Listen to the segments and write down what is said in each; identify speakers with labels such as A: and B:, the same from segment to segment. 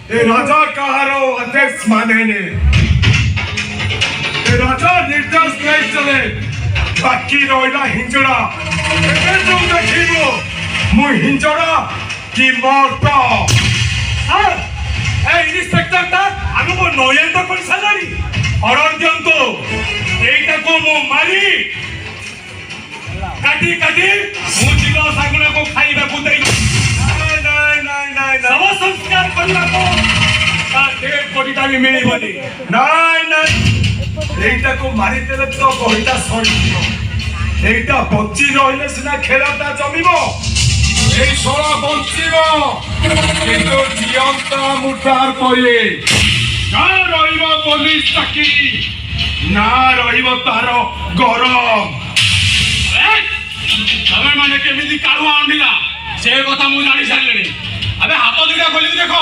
A: ଏ ରାଜା କାହାର ଆଦେଶ ମାନେନି। ଏ ରାଜା ନିର୍ଦ୍ଦେଶ ଦେଇ ଚଲେ ବାକି ରହିଲା ହିଞ୍ଜଡ଼ା। ଏବେ ଯୋଉ ଦେଖିବ ମୁଁ ହିଞ୍ଜଡ଼ା କି ମର୍ତ୍ତ।
B: ଇନ୍ସପେକ୍ଟରଟା ଆମକୁ ନୟାନ୍ତ କରିସାରିଲାଣି। ଅର୍ଡର ଦିଅନ୍ତୁ ଏଇଟାକୁ ମୁଁ ମାରି କାଟି ମୁଁ ଦିନ ଶାଗୁଣାକୁ ଖାଇବାକୁ ଦେଇ ଶବ ସଂସ୍କାର କରିବାକୁ ତା ଡେଡ୍ ବଡିଟା ବି ମିଳିବନି।
A: ନାଇଁ এইটাକୁ ମାରିଦେଲେ ତ ବହିଟା ସରିଯିବ। এইটা ବଞ୍ଚି ରହିଲେ ସିନା ଖେଳଟା ଜମିବ। এই ଶଳା ବଞ୍ଚିବ କିନ୍ତୁ ଜିଅନ୍ତା ମୁଠାର କରି ନା ରହିବ ପୋଲିସ ଚାକିରି, ନା ରହିବ ତାର ଗରମ।
B: ତମେ ମାନେ କେମିତି କାଢୁଆ ଅଣ୍ଡିଲା ସେ କଥା ମୁଁ ଜାଣି ସାରିଲିଣି। ଏବେ ହାତ ଦୁଇଟା ଖୋଲିକି ଦେଖ,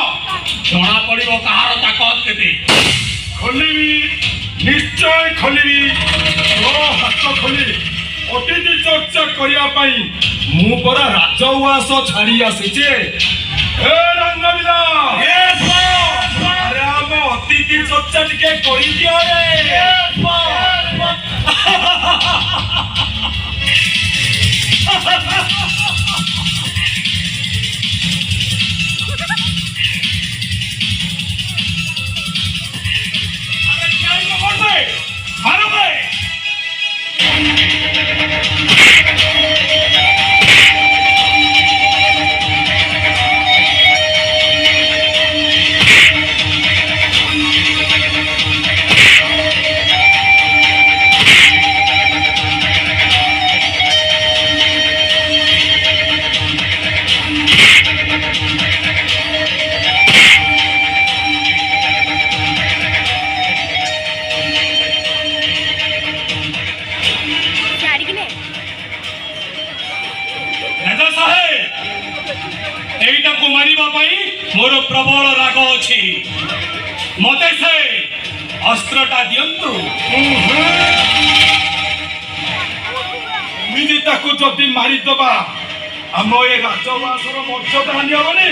B: ଜଣା ପଡିବ କାହାର ତାକତ କେତେ।
A: ଖୋଲିବି, ନିଶ୍ଚୟ ଖୋଲିବି। ତୋ ହାତ ଖୋଲି ଅତିଥି ଚର୍ଚ୍ଚା କରିବା ପାଇଁ ମୁଁ ପରା ରାଜଉଆସ ଛାଡି ଆସିଛି। ଏ ରଙ୍ଗବିଲା, ଆରେ ଆମ ଅତିଥି ଚର୍ଚ୍ଚା ଟିକେ କରିଦିଅ ରେ।
B: এইটাକୁ ମାରିବା ପାଇଁ ମୋର ପ୍ରବଳ ରାଗ ଅଛି। ମତେ ସେ ଅସ୍ତ୍ରଟା ଦିଅନ୍ତୁ।
A: ଏମିତି ତାକୁ ଯଦି ମାରିଦବା ଆମ ଏ ରାଜଉଆସର ମର୍ଯ୍ୟାଦା ହାନି ହବନି।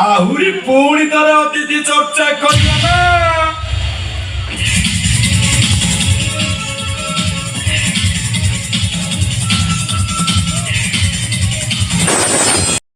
A: ଆହୁରି ପୁଣି ଥରେ ଅତିଥି ଚର୍ଚ୍ଚା କରିବା।